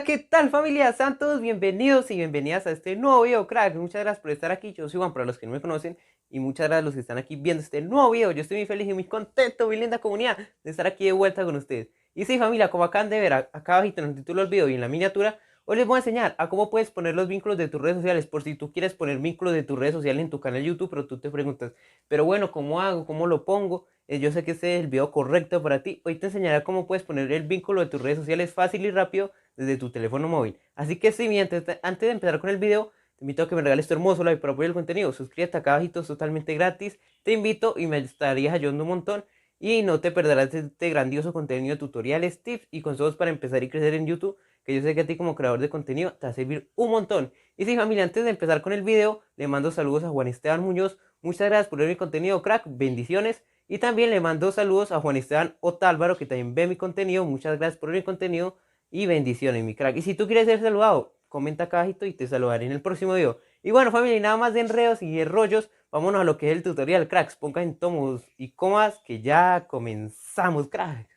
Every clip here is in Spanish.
¿Qué tal, familia? Sean todos bienvenidos y bienvenidas a este nuevo video, crack. Muchas gracias por estar aquí. Yo soy Juan, para los que no me conocen, y muchas gracias a los que están aquí viendo este nuevo video. Yo estoy muy feliz y muy contento, mi linda comunidad, de estar aquí de vuelta con ustedes. Y sí, familia, como acaban de ver acá abajito en el título del video y en la miniatura, hoy les voy a enseñar a cómo puedes poner los vínculos de tus redes sociales. Por si tú quieres poner vínculos de tus redes sociales en tu canal de YouTube, pero tú te preguntas, pero bueno, ¿cómo hago? ¿Cómo lo pongo? Yo sé que este es el video correcto para ti. Hoy te enseñaré cómo puedes poner el vínculo de tus redes sociales fácil y rápido desde tu teléfono móvil. Así que sí, antes de empezar con el video, te invito a que me regales tu hermoso like para apoyar el contenido. Suscríbete acá abajito, es totalmente gratis. Te invito y me estarías ayudando un montón. Y no te perderás este grandioso contenido de tutoriales, tips y consejos para empezar y crecer en YouTube, que yo sé que a ti como creador de contenido te va a servir un montón. Y sí, familia, antes de empezar con el video, le mando saludos a Juan Esteban Muñoz. Muchas gracias por ver mi contenido, crack. Bendiciones. Y también le mando saludos a Juan Esteban Otálvaro, que también ve mi contenido. Muchas gracias por ver mi contenido y bendiciones, mi crack. Y si tú quieres ser saludado, comenta acá abajito y te saludaré en el próximo video. Y bueno, familia, y nada más de enredos y de rollos, vámonos a lo que es el tutorial, cracks. Pongan en tomos y comas que ya comenzamos, cracks.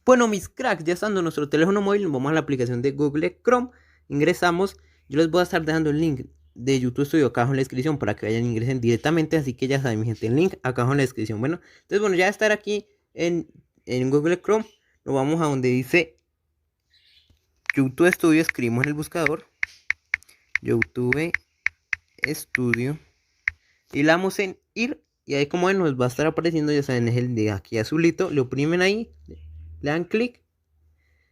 Bueno, mis cracks, ya estando en nuestro teléfono móvil, vamos a la aplicación de Google Chrome, ingresamos. Yo les voy a estar dejando el link de YouTube Studio acá abajo en la descripción para que vayan e ingresen directamente, así que ya saben, mi gente, el link acá abajo en la descripción. Bueno, entonces bueno, ya estar aquí en Google Chrome, nos vamos a donde dice YouTube Studio, escribimos en el buscador YouTube Studio y le damos en ir, y ahí como ven nos va a estar apareciendo, ya saben, es el de aquí azulito, le oprimen ahí, le dan clic,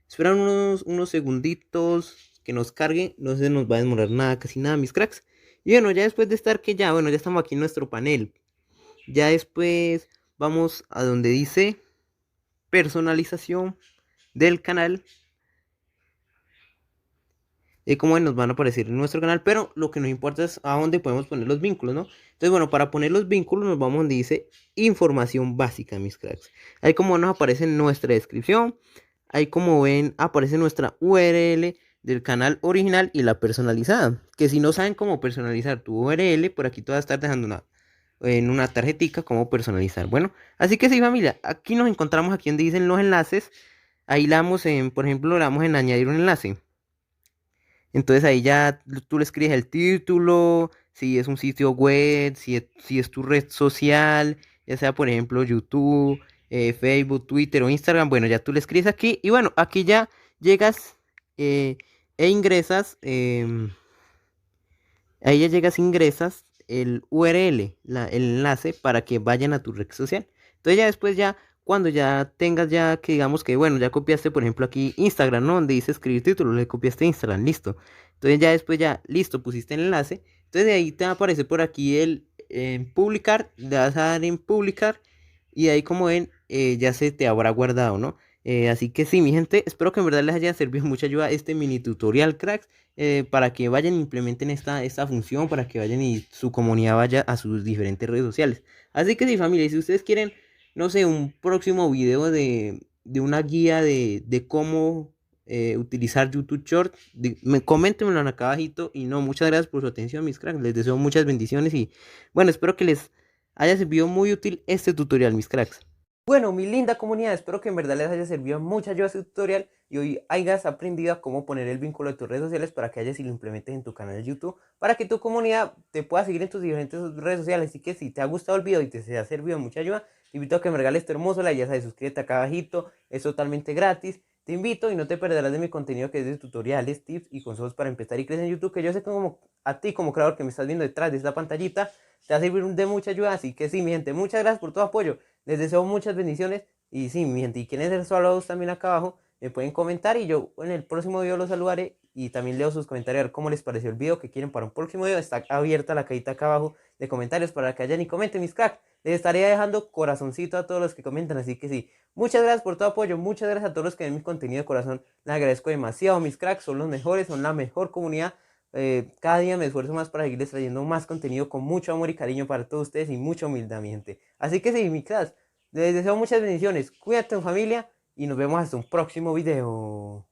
esperan unos segunditos que nos cargue, no se nos va a demorar nada, casi nada, mis cracks. Y bueno, ya después de estar que ya, bueno, ya estamos aquí en nuestro panel, ya después vamos a donde dice personalización del canal. Como ven, nos van a aparecer en nuestro canal, pero lo que nos importa es a dónde podemos poner los vínculos, ¿no? Entonces, bueno, para poner los vínculos nos vamos donde dice información básica, mis cracks. Ahí como nos aparece en nuestra descripción, ahí como ven aparece nuestra URL del canal original y la personalizada. Que si no saben cómo personalizar tu URL, por aquí te voy a estar dejando en una tarjetica cómo personalizar. Bueno, así que sí, familia, aquí nos encontramos aquí donde dicen los enlaces. Ahí le damos en, por ejemplo, le damos en añadir un enlace. Entonces ahí ya tú le escribes el título, si es un sitio web, si es tu red social, ya sea por ejemplo YouTube, Facebook, Twitter o Instagram. Bueno, ya tú le escribes aquí y bueno, aquí ya llegas e ingresas, ahí ya llegas, ingresas el URL, el enlace para que vayan a tu red social. Entonces ya después ya, cuando ya tengas ya que digamos que, bueno, ya copiaste por ejemplo aquí Instagram, ¿no? Donde dice escribir título, le copiaste Instagram, listo. Entonces ya después ya, listo, pusiste el enlace. Entonces de ahí te va a aparecer por aquí el en publicar, le vas a dar en publicar y ahí como ven ya se te habrá guardado, ¿no? Así que sí, mi gente, espero que en verdad les haya servido mucha ayuda este mini tutorial, cracks, para que vayan e implementen esta función, para que vayan y su comunidad vaya a sus diferentes redes sociales. Así que sí, familia, si ustedes quieren, no sé, un próximo video de una guía de cómo utilizar YouTube Short, coméntenmelo acá abajito. Y no, muchas gracias por su atención, mis cracks. Les deseo muchas bendiciones y bueno, espero que les haya servido muy útil este tutorial, mis cracks. Bueno, mi linda comunidad, espero que en verdad les haya servido mucha ayuda este tutorial y hoy hayas aprendido a cómo poner el vínculo de tus redes sociales para que hayas y lo implementes en tu canal de YouTube, para que tu comunidad te pueda seguir en tus diferentes redes sociales. Así que si te ha gustado el video y te ha servido de mucha ayuda, te invito a que me regales tu hermoso like, ya sabes, suscríbete acá abajito, es totalmente gratis. Te invito y no te perderás de mi contenido, que es de tutoriales, tips y consejos para empezar y crecer en YouTube, que yo sé que como a ti como creador que me estás viendo detrás de esta pantallita, te va a servir de mucha ayuda. Así que sí, mi gente, muchas gracias por tu apoyo. Les deseo muchas bendiciones. Y sí, mi gente, y quieren ser saludados también acá abajo, me pueden comentar y yo en el próximo video los saludaré. Y también leo sus comentarios a ver cómo les pareció el video que quieren para un próximo video. Está abierta la cajita acá abajo de comentarios para que vayan y comenten, mis cracks. Les estaré dejando corazoncito a todos los que comentan. Así que sí, muchas gracias por tu apoyo. Muchas gracias a todos los que ven mi contenido de corazón. Les agradezco demasiado, mis cracks. Son los mejores, son la mejor comunidad. Cada día me esfuerzo más para seguirles trayendo más contenido con mucho amor y cariño para todos ustedes y mucha humildad, mi gente. Así que sí, mi cracks, les deseo muchas bendiciones. Cuídate, familia, y nos vemos hasta un próximo video.